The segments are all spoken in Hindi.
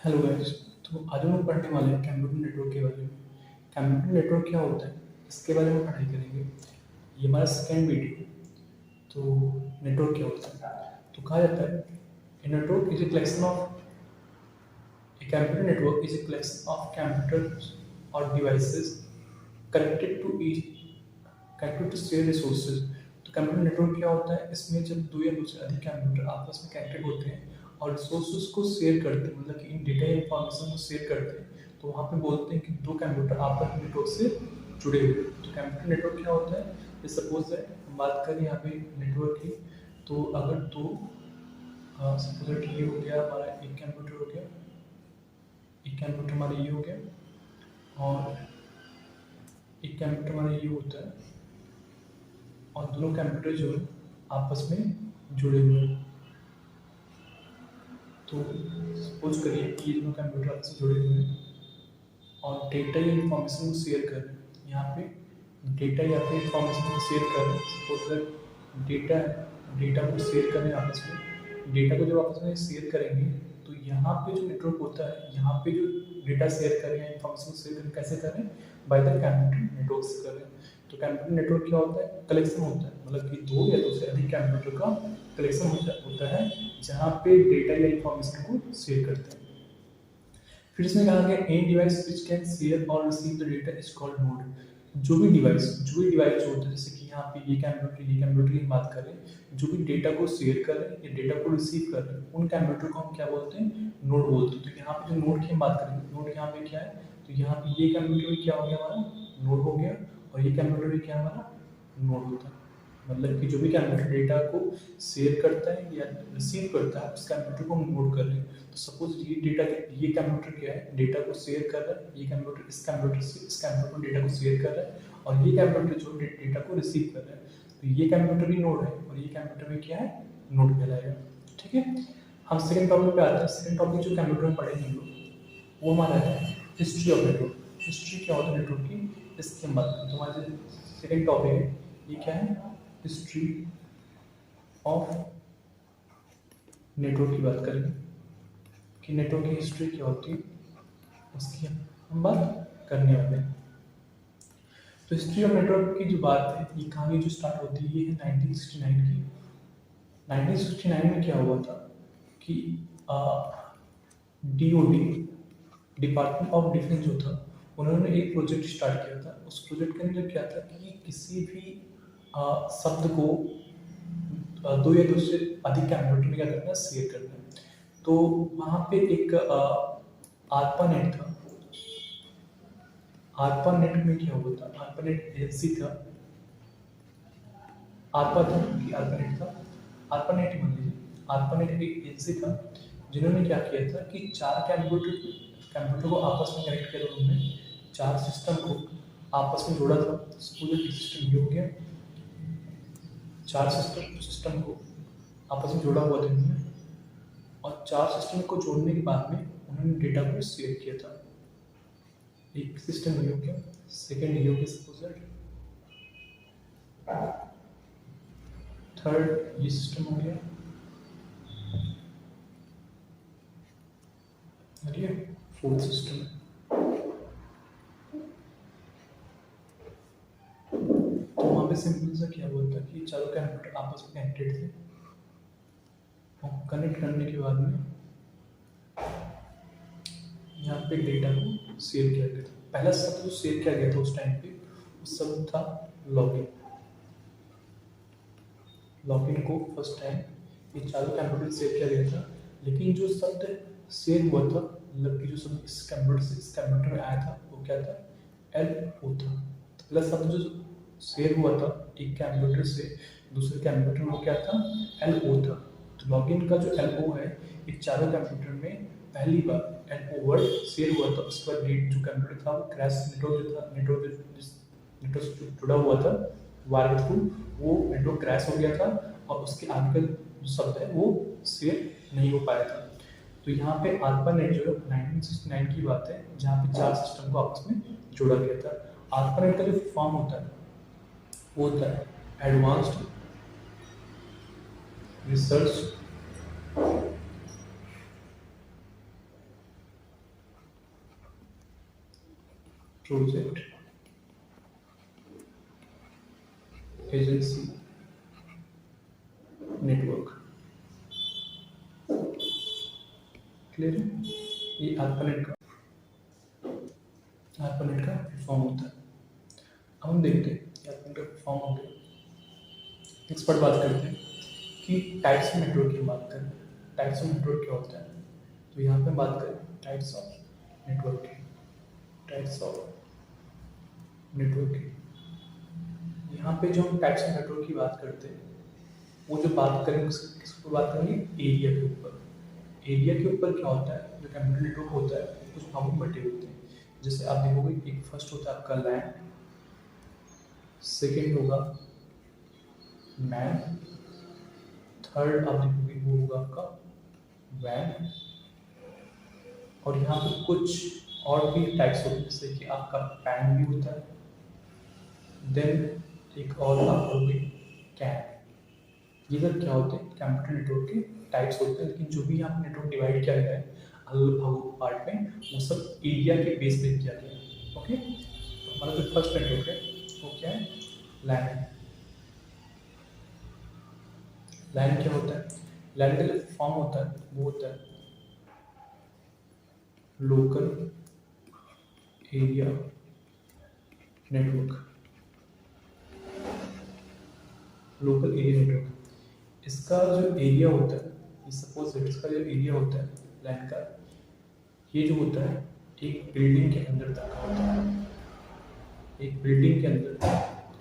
Hello guys. तो आज हम लोग पढ़ने वाले हैं कंप्यूटर नेटवर्क के बारे में। कंप्यूटर नेटवर्क क्या होता है इसके बारे में पढ़ाई करेंगे। ये हमारा सेकेंड वीडियो। तो नेटवर्क क्या होता है, तो कहा जाता है network is a collection of a computer network is a collection of computers और devices connected to each connected to share resources. तो कंप्यूटर नेटवर्क क्या होता है, इसमें जब दो या दो से अधिक कंप्यूटर आपस में कनेक्टेड होते हैं और रिसोर्सेज को शेयर करते हैं, मतलब कि इन डेटा या इंफॉर्मेशन को शेयर करते हैं, तो वहाँ पे बोलते हैं कि दो कंप्यूटर आपस में नेटवर्क से जुड़े हुए हैं। तो कंप्यूटर नेटवर्क क्या होता है, जैसे सपोज है हम बात करें यहाँ पे नेटवर्क की। तो अगर दो सपोज ये हो गया हमारा एक कंप्यूटर हो गया, एक कंप्यूटर हमारा ये हो गया और एक कंप्यूटर हमारा ये होता है, और दोनों कंप्यूटर जो है आपस में जुड़े हुए हैं। तो सपोज करिए कि ये दोनों कंप्यूटर आपस में जुड़े हुए हैं और डेटा या इंफॉर्मेशन को शेयर कर रहे हैं। यहाँ पे डेटा या फिर इंफॉर्मेशन को शेयर कर रहे हैं। सपोज दैट डेटा डेटा को शेयर कर रहे हैं आपस में। डेटा को जब आपस में शेयर करेंगे तो यहाँ पे जो नेटवर्क होता है, यहाँ पे जो डेटा शेयर कर रहे हैं, इंफॉर्मेशन शेयर करें, कैसे कर रहे हैं, बाय द कंप्यूटर नेटवर्क से कर रहे हैं। तो कंप्यूटर नेटवर्क क्या होता है, कलेक्शन होता है, मतलब कि दो या दो से अधिक कंप्यूटर का कलेक्शन होता है जहाँ पे डेटा या इंफॉर्मेशन को शेयर करते हैं। फिर इसमें कहा गया any device which can share or receive the data is called node. जो भी डिवाइस जो होता है, जैसे कि यहाँ पे ये कंप्यूटर की बात करें, जो भी डेटा को शेयर कर रहे हैं या डेटा को रिसीव कर रहे हैं, उन कंप्यूटर को हम क्या बोलते हैं, नोड बोलते हैं। तो यहाँ पे जो नोड की हम बात करेंगे, नोड यहाँ पे क्या है, तो यहाँ पे ये कंप्यूटर भी क्या हो गया हमारा, नोड हो गया, और ये कंप्यूटर भी क्या हमारा नोड होता है। मतलब कि जो भी कंप्यूटर डेटा को शेयर करता है या रिसीव करता है, उस कंप्यूटर को हम नोड कर रहे हैं। तो सपोज ये कंप्यूटर क्या है, डेटा को शेयर कर रहा है, ये कंप्यूटर इस कंप्यूटर से इस कंप्यूटर डेटा को शेयर कर रहा है, और ये कंप्यूटर जो डेटा को रिसीव कर रहा है, तो ये कंप्यूटर भी नोड है और ये कंप्यूटर भी क्या है, नोड कहलाएगा। ठीक है, हम सेकंड टॉपिक पे आते हैं। सेकंड टॉपिक जो कंप्यूटर में पढ़ेंगे हम लोग, वो हमारा है हिस्ट्री ऑफ नेटवर्क। हिस्ट्री क्या होता है नेटवर्क की, इसकी हम बात करें। तो हमारा जो सेकंड टॉपिक है ये क्या है, हिस्ट्री ऑफ नेटवर्क की बात करेंगे कि नेटवर्क की हिस्ट्री क्या होती है, उसकी हम बात करने वाले हैं। तो हिस्ट्री ऑफ नेटवर्क की जो बात है, ये कहानी जो स्टार्ट होती है, ये है 1969 की। 1969 में क्या हुआ था कि डीओडी, डिपार्टमेंट ऑफ डिफेंस जो था, उन्होंने एक प्रोजेक्ट स्टार्ट किया था। उस प्रोजेक्ट के अंदर क्या था कि किसी भी शब्द को दो या दो से अधिक कंप्यूटर में क्या करना है, शेयर करना है। तो वहाँ पे एक आरपा नेट था। आरपा नेट में क्या हुआ था, आरपा नेट एजेंसी था, आरपा था कि आरपा नेट था, आरपा नेट मान लीजिए, आरपा नेट एक एजेंसी था जिन्होंने क्या किया था कि चार कंप्यूटर को आपस में कनेक्ट किया था। उन्होंने चार सिस्टम को आपस में जोड़ा था। पूरे सिस्टम ये हो गया, चार सिस्टम को आपस में जोड़ा हुआ था उन्होंने, और चार सिस्टम को जोड़ने के बाद में उन्होंने डेटा को शेयर किया था। एक सिस्टम ये हो गया, सेकेंड ये हो गया सपोज, थर्ड ये सिस्टम हो गया, और ये फोर्थ सिस्टम है। तो वहाँ पे सिंपल सा क्या हुआ था कि चारों कंप्यूटर आपस में कनेक्टेड थे, और कनेक्ट करने के बाद में यहाँ पे डेटा को शेयर किया गया था। पहला शब्द जो शेयर किया गया था उस टाइम पे, उस शब्द था लॉगिन। लॉगिन को फर्स्ट टाइम ये चारों कंप्यूटर शेयर किया गया था, लेकिन जो शब्द शेयर हुआ था, मतलब कि जो शब्द इस कंप्यूटर से इस कंप्यूटर में आया था, वो क्या था, एल ओ था। तो पहला शब्द जो शेयर हुआ था एक कंप्यूटर से दूसरे कंप्यूटर में, वो क्या था, एल ओ था। तो लॉगिन का जो एल ओ है, ये चारों कंप्यूटर में पहली बार एल ओ वर्ड शेयर हुआ था। उसके बाद जो कंप्यूटर था वो क्रैश नेटवर्क जो था, नेटवर्क से जुड़ा हुआ था वायर के थ्रू, वो नेटवर्क क्रैश हो गया था, और उसके आगे का जो शब्द है वो शेयर नहीं हो पाया था। तो यहाँ पे ARPANET जो है 1969 की बात है, जहाँ पे चार सिस्टम को आपस में जोड़ा गया था। ARPANET का जो फॉर्म होता है वो होता है advanced research project agency network. Clear है? ये ARPANET का फॉर्म होता है। अब हम देखते हैं कि ARPANET का फॉर्म हो गया। नेक्स्ट पर बात करते हैं कि टाइप्स ऑफ नेटवर्क की बात करें। टाइप्स ऑफ नेटवर्क क्या होता है? तो यहाँ पे बात करें टाइप्स ऑफ नेटवर्क की। टाइप्स ऑफ नेटवर्क की, यहाँ पे जो हम टाइप्स ऑफ नेटवर्क की बात करते हैं, वो जो बात करेंगे किस पर बात करेंगे? एरिया के ऊपर। एरिया के ऊपर क्या होता है? जो कंप्यूटर नेटवर्क होता है कुछ भागों में बटे होते हैं। जैसे आप देखोगे, एक फर्स्ट होता है आपका लैन, सेकेंड होगा मैन, थर्ड आप देखोगे वो होगा आपका वैन, और यहाँ पे कुछ और भी टाइप्स होते हैं, जैसे कि आपका पैन भी होता है, देन एक और आप लोगे कैन। ये सब क्या होते हैं? कंप्यूटर नेटवर्क के टाइप्स होते हैं। लेकिन जो भी यहाँ पे नेटवर्क डिवाइड किया गया है अलग अलग पार्ट में, वो सब एरिया के बेस पे किया गया है। ओके, तो हमारा जो फर्स्ट नेटवर्क है वो क्या है? लैन। लैन क्या होता है? लैन का जो फॉर्म होता है वो होता है local area network. Local area network, इसका जो एरिया होता है, सपोज इसका जो एरिया होता है लैन का, ये जो होता है एक बिल्डिंग के अंदर तक का होता है। एक बिल्डिंग के अंदर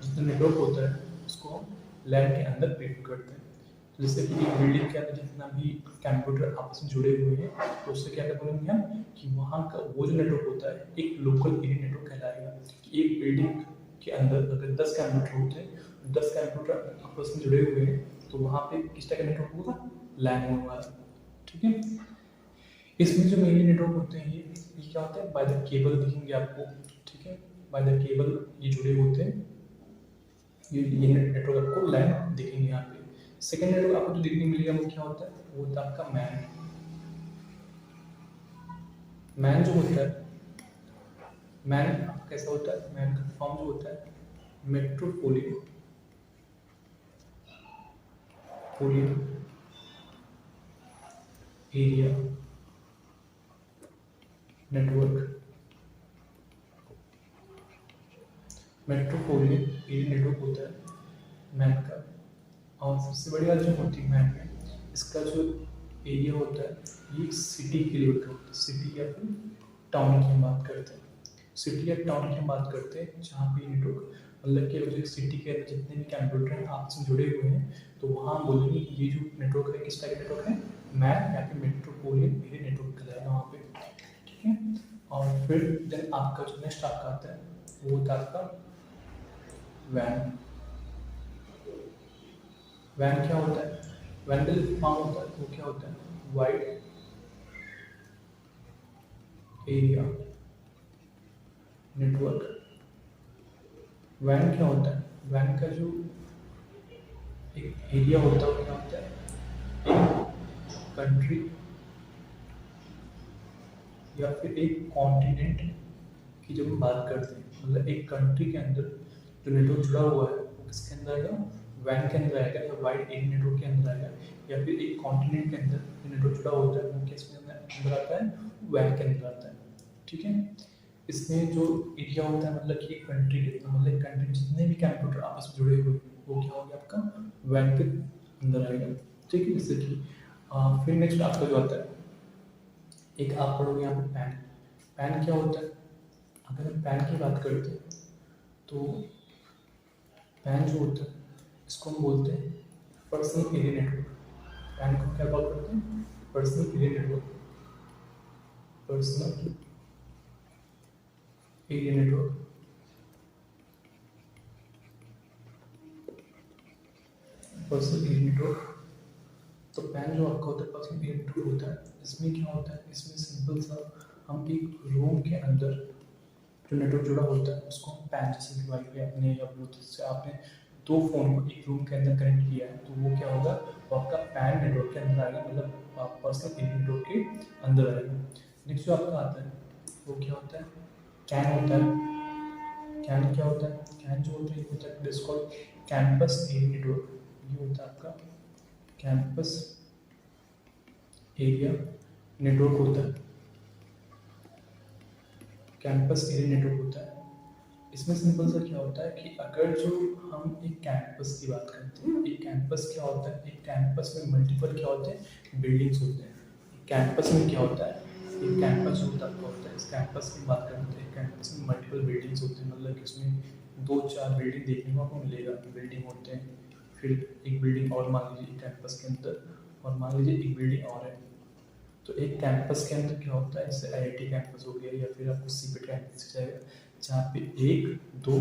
जितना नेटवर्क होता है उसको लैन के अंदर प्रेफर करते हैं। तो जैसे कि एक बिल्डिंग के अंदर जितना भी कंप्यूटर आपस में जुड़े हुए हैं, तो उससे क्या बोलेंगे हम कि वहाँ का वो जो नेटवर्क होता है एक लोकल एरिया नेटवर्क कहलाएगा। कि एक बिल्डिंग के अंदर अगर 10 कंप्यूटर होते हैं, 10 कंप्यूटर आपस में जुड़े हुए हैं, तो वहाँ पे किस टाइप का नेटवर्क होगा? लैन होगा। ठीक है, इसमें जो मेनली नेटवर्क होते हैं ये क्या होता है? बाय द केबल दिखेंगे आपको। ठीक है, बाय द केबल ये जुड़े होते हैं। ये नेटवर्क आपको लैन दिखेंगे यहाँ पे। सेकेंड नेटवर्क आपको जो देखने मिलेगा वो क्या होता है? वो होता है आपका मैन। मैन जो होता है, मैन कैसा होता है? मैन का फॉर्म जो होता है metropolitan area network. Metropolitan area network होता है मैन का। और सबसे बड़ी बात जो होती है मैन में, इसका जो एरिया होता है ये सिटी के लेवल का होता है। सिटी या फिर टाउन की हम बात करते हैं। सिटी या टाउन की हम बात करते हैं जहाँ पे नेटवर्क, मतलब कि जो सिटी के जितने भी कंप्यूटर हैं आपस में जुड़े हुए हैं, तो वहाँ हम बोलेंगे कि ये जो नेटवर्क है किस टाइप का नेटवर्क है? मैन या फिर मेट्रोपोलिटन एरिया नेटवर्क कहलाएगा वहाँ पे। ठीक है, और फिर देन आपका जो नेक्स्ट आपका आता है वो होता है आपका वैन। वैन क्या होता है? वैन का जो फॉर्म होता है वो क्या होता है? Wide area network. वैन क्या होता है? वैन का जो एक एरिया होता है वो क्या होता है? एक कंट्री या फिर एक कॉन्टिनेंट की जब हम बात करते हैं, मतलब एक कंट्री के अंदर जो नेटवर्क जुड़ा हुआ है वो किसके अंदर आएगा? वैन के अंदर आएगा, या वाइड एरिया नेटवर्क के अंदर आएगा। या फिर एक कॉन्टिनेंट के अंदर जो नेटवर्क जुड़ा होता है वो किसके अंदर आता है? वैन के अंदर आता है। ठीक है, इसमें जो एरिया होता है, मतलब कि एक कंट्री कितना, मतलब एक कंट्री जितने भी कंप्यूटर आपस में जुड़े हुए वो क्या हो गया आपका? वैन के अंदर आएगा। ठीक है, जैसे कि फिर नेक्स्ट आपका जो आता है, एक आप पढ़ोगे यहाँ पे पैन। पैन क्या होता है? अगर हम पैन की बात करते हैं तो पैन जो होता है इसको हम बोलते हैं पर्सनल एरिया नेटवर्क। पैन को क्या कॉल करते हैं? Personal area network. Personal area network. Personal area network, तो पैन जो आपका होता है पर्सनल एरिया नेटवर्क होता है। इसमें क्या होता है? इसमें सिंपल सा हम एक रूम के अंदर जो नेटवर्क जुड़ा होता है उसको हम पैन, जैसे कि वाईफाई अपने या ब्लूटूथ से आपने दो फोन को एक रूम के अंदर कनेक्ट किया है, तो वो क्या होगा? वो आपका पैन नेटवर्क के अंदर आएगा, मतलब पर्सनल एरिया नेटवर्क के अंदर आएगा। नेक्स्ट जो आपका आता है वो क्या होता है? कैन होता है। कैन क्या होता है? कैन जो होता है ये होता है this called campus area network. ये होता है आपका कैंपस एरिया नेटवर्क होता है, कैंपस एरिया नेटवर्क होता है। इसमें सिंपल सा क्या होता है कि अगर जो हम एक कैंपस की बात करते हैं, एक कैंपस क्या होता है, एक कैंपस में मल्टीपल क्या होते हैं, बिल्डिंग्स होते हैं। कैंपस में क्या होता है, एक कैंपस जो होता है आपका होता है, इस कैंपस की बात करते हैं, कैंपस में मल्टीपल बिल्डिंग्स होते हैं, मतलब कि उसमें 2-4 बिल्डिंग देखने को आपको मिलेगा, बिल्डिंग होते हैं। फिर एक बिल्डिंग और मान लीजिए कैंपस के अंदर, और मान लीजिए एक बिल्डिंग और है। तो एक कैंपस के अंदर क्या होता है, जैसे आईआईटी कैंपस हो गया या फिर आपको सीपीटी कैंपस जाएगा, जहाँ पे 1, 2,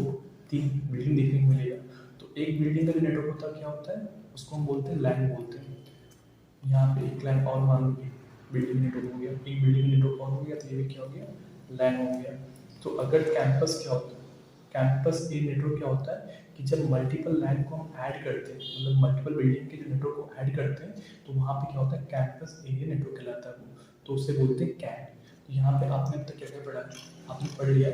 3 बिल्डिंग देखने को मिलेगा। तो एक बिल्डिंग का जो नेटवर्क होता है क्या होता है, उसको हम बोलते हैं लैन बोलते हैं। यहाँ पे एक लैन और मान लीजिए बिल्डिंग नेटवर्क हो गया, एक बिल्डिंग नेटवर्क और हो गया, तो ये भी क्या हो गया, लैन हो गया। तो अगर कैंपस क्या होता है, कैंपस ए नेटवर्क क्या होता है कि जब मल्टीपल लैन को हम ऐड करते हैं, मतलब मल्टीपल बिल्डिंग के जो नेटवर्क को ऐड करते हैं, तो वहाँ पे क्या होता है, कैंपस एरिया नेटवर्क कहलाता है वो, तो उसे बोलते हैं कैन। तो यहाँ पे आपने अब तक क्या क्या पढ़ा है, आपने पढ़ लिया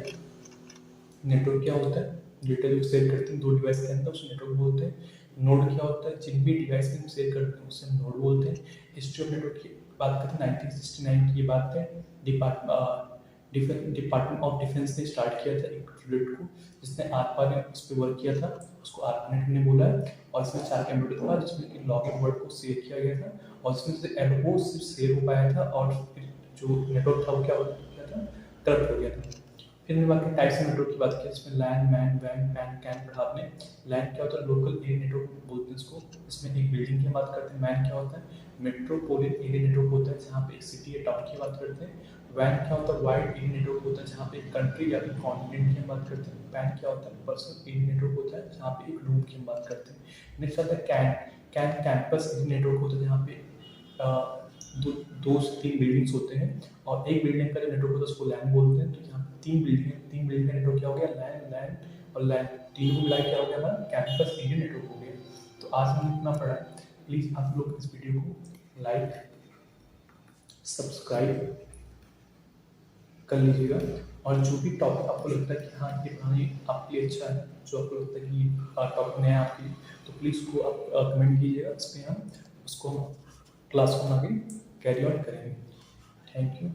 नेटवर्क क्या होता है, डेटा जो शेयर करते हैं 2 डिवाइस के अंदर उसे नेटवर्क बोलते हैं। नोड क्या होता है, जिन भी डिवाइस में हम शेयर करते हैं उसे नोड बोलते हैं। हिस्ट्री ऑफ नेटवर्क की बात करते हैं 1969 की, ये बात है डिपार्टमेंट ऑफ डिफेंस ने स्टार्ट किया था एक प्रोजेक्ट को, जिसने आरपार ने उस पर वर्क किया था, उसको आरपानेट ने बोला है। और इसमें 4 कंप्यूटर था जिसमें कि लॉगिन वर्ड को शेयर किया गया था, और इसमें से एडवो सिर्फ शेयर हो पाया था, और फिर जो नेटवर्क था वो क्या हो गया था, करप्ट हो गया था। फिर हमने बाकी टाइप्स ऑफ नेटवर्क की बात की, जिसमें लैन, मैन, वैन, पैन, कैन पढ़ा आपने। लैन क्या होता है, लोकल एरिया नेटवर्क बोलते हैं इसको, इसमें एक बिल्डिंग की बात करते हैं। मैन क्या होता है, मेट्रोपोलियन एरिया नेटवर्क होता है, जहाँ पे एक सिटी या टाउन की बात करते हैं। वैन क्या होता है, वाइड एरिया नेटवर्क होता है, जहाँ पे एक कंट्री या फिर कॉन्टिनेंट की हम बात करते हैं। पैन क्या होता है, पर्सनल एरिया नेटवर्क होता है, जहाँ पे एक रूम की हम बात करते हैं। नेक्स्ट आता है can. Can campus area network होता है, जहाँ पे दो से 3 बिल्डिंग्स होते हैं, और एक बिल्डिंग का जो नेटवर्क होता है उसको लैन बोलते हैं। तो यहाँ 3 बिल्डिंग का नेटवर्क क्या हो गया, लैन, लैन और लैन, तीनों को मिला के क्या हो गया हमारा कैंपस एरिया नेटवर्क हो गया। तो आज हमने इतना पढ़ा है। प्लीज़ आप लोग इस वीडियो को लाइक, सब्सक्राइब कर लीजिएगा, और जो भी टॉपिक आपको लगता है कि हाँ ये पढ़ाई आपके लिए अच्छा है, जो आपको लगता है कि टॉपिक नया है आपके लिए, तो प्लीज़ उसको आप कमेंट कीजिएगा, इस पर हम उसको क्लास को आगे कैरी ऑन करेंगे। Thank you.